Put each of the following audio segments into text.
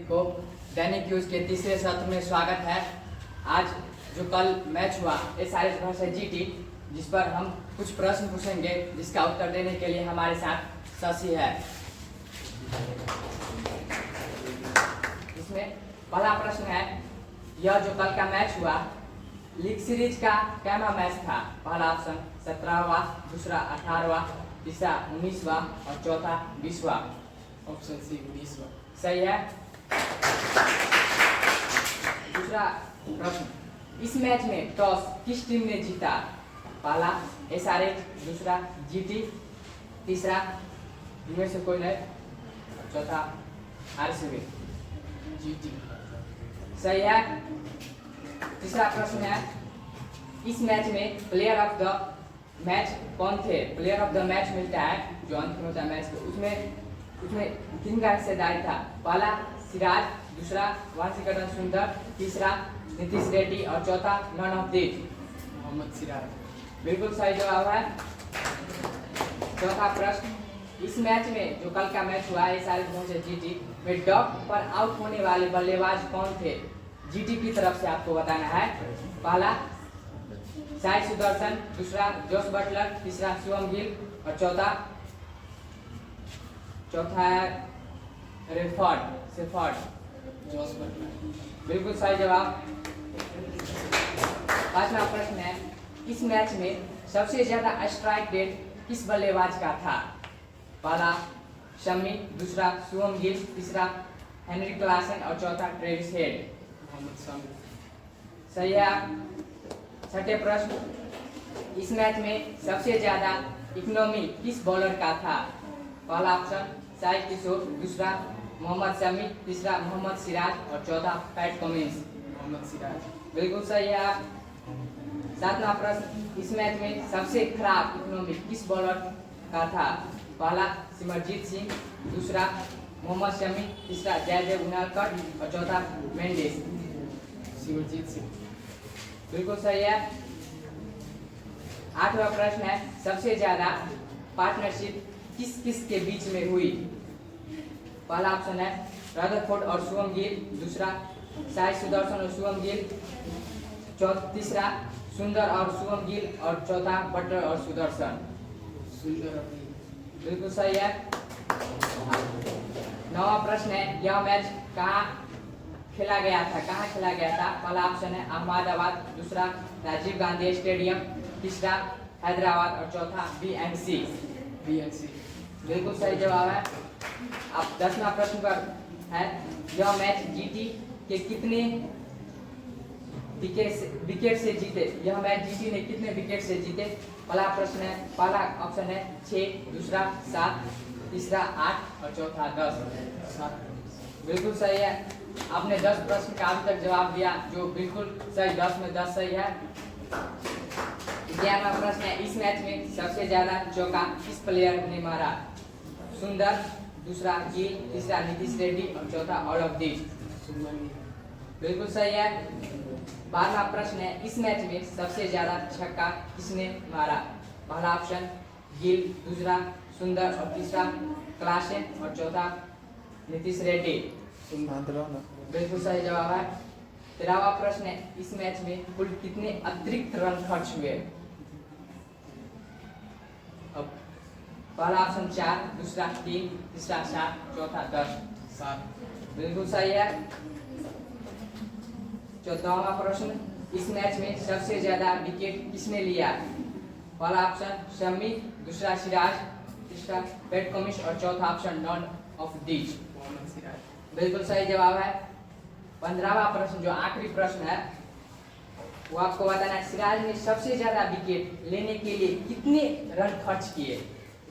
को दैनिक न्यूज के तीसरे सत्र में स्वागत है। आज जो कल मैच हुआ SRH वर्सेस GT, जिस पर हम कुछ प्रश्न पूछेंगे, जिसका उत्तर देने के लिए हमारे साथ शशि है। इसमें पहला प्रश्न है, यह जो कल का मैच हुआ लीग सीरीज का कैमा मैच था? पहला ऑप्शन 17वां, दूसरा 18वां, तीसरा 19वां और चौथा 20वां। ऑप्शन सी 19वां सही है। दूसरा प्रश्न, इस मैच में टॉस किस टीम ने जीता? पहला SRH, दूसरा GT, तीसरा इनमें से कोई नहीं, चौथा RCB। GT। सही है। तीसरा प्रश्न है, इस मैच में प्लेयर ऑफ द मैच कौन थे? प्लेयर ऑफ द मैच मिलता है जो अंत में होता है मैच के, उसमें किन का हिस्सेदारी था? पहला सिराज, दूसरा वाशिंगटन सुंदर, तीसरा नीतीश रेड्डी और चौथा none of these. Mohammed Siraj. बिल्कुल सही जवाब है। चौथा प्रश्न, इस मैच में जो कल का मैच हुआ है SRH वर्सेस GT में डॉट पर आउट होने वाले बल्लेबाज कौन थे? GT की तरफ से आपको बताना है। पहला साई सुदर्शन, दूसरा जोस बटलर, तीसरा शिवम गिल और चौथा है सेफर्ड। Jos Buttler. बिल्कुल सही जवाब। पांचवा प्रश्न है, इस मैच में सबसे ज्यादा स्ट्राइक रेट किस बल्लेबाज का था? पहला शमी, दूसरा शिवम गिल, तीसरा हेनरी क्लासन और चौथा ट्रेविस हेड। मोहम्मद शमी। सही है। छठे प्रश्न, इस मैच में सबसे ज्यादा इकोनॉमी किस बॉलर का था? पहला ऑप्शन साई किशोर, दूसरा मोहम्मद शमी, तीसरा मोहम्मद सिराज और चौथा पैट कमिंस। मोहम्मद सिराज। बिल्कुल सही है। सातवां प्रश्न, इस मैच में सबसे खराब इकोनॉमी किस बॉलर का था? पहला सिमरजीत सिंह, दूसरा मोहम्मद शमी, तीसरा जयदेव उनादकर और चौथा मेंडिस। सिमरजीत सिंह। बिल्कुल सही है। आठवां प्रश्न है, सबसे ज्यादा पार्टनरशिप किस किस के बीच में हुई? पहला ऑप्शन है रदरफोर्ड और शिवम गिल, दूसरा साई सुदर्शन और शिवम गिल, तीसरा सुंदर और शिवम गिल और चौथा बटलर और सुदर्शन। सुंदर। बिल्कुल सही है। नौवां प्रश्न है, यह मैच कहाँ खेला गया था? पहला ऑप्शन है अहमदाबाद, दूसरा राजीव गांधी स्टेडियम, तीसरा हैदराबाद और चौथा BNC। बिल्कुल सही जवाब है। अब 10वां प्रश्न पर है, यह मैच GT के कितने विकेट से जीते? यह मैच GT ने कितने विकेट से जीते? पहला ऑप्शन है 6, दूसरा 7, तीसरा 8 और चौथा 10। बिल्कुल सही है। आपने 10 प्रश्न का अभी तक जवाब दिया, जो बिल्कुल सही, 10 में 10 सही है। 11वां प्रश्न है, इस मैच में सबसे ज्यादा चौका किस प्लेयर ने मारा? सुंदर, दूसरा गिल, तीसरा नीतीश रेड्डी और चौथा ऑल ऑफ दीज। बिल्कुल सही है। 12वां प्रश्न है, इस मैच में सबसे ज्यादा छक्का किसने मारा? पहला ऑप्शन गिल, दूसरा सुंदर और तीसरा क्लासन और चौथा नीतीश रेड्डी। बिल्कुल सही जवाब है। 13वां प्रश्न है, इस मैच में कुल कितने अतिरिक्त रन खर्च हुए? अब पहला ऑप्शन 4, दूसरा 3, तीसरा 7, चौथा 10। बिल्कुल सही है। 14वां प्रश्न, इस मैच में सबसे ज्यादा विकेट किसने लिया? पहला ऑप्शन शमी, दूसरा सिराज, तीसरा पैट कमिंस और चौथा option none of these. Mohammed Siraj. बिल्कुल सही जवाब है। 15वां प्रश्न, जो आखिरी प्रश्न है, वो आपको बताना है, सिराज ने सबसे ज्यादा विकेट लेने के लिए कितने रन खर्च किए?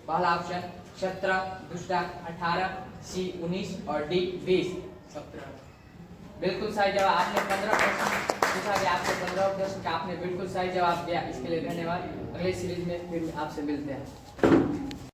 पहला ऑप्शन 17, दूसरा 18, C 19 और D 20। 17। बिल्कुल सही जवाब। आपने 15 प्रश्न पूछा गया, आपने 15 प्रश्न का आपने बिल्कुल सही जवाब दिया, इसके लिए धन्यवाद। अगले सीरीज में फिर आपसे मिलते हैं।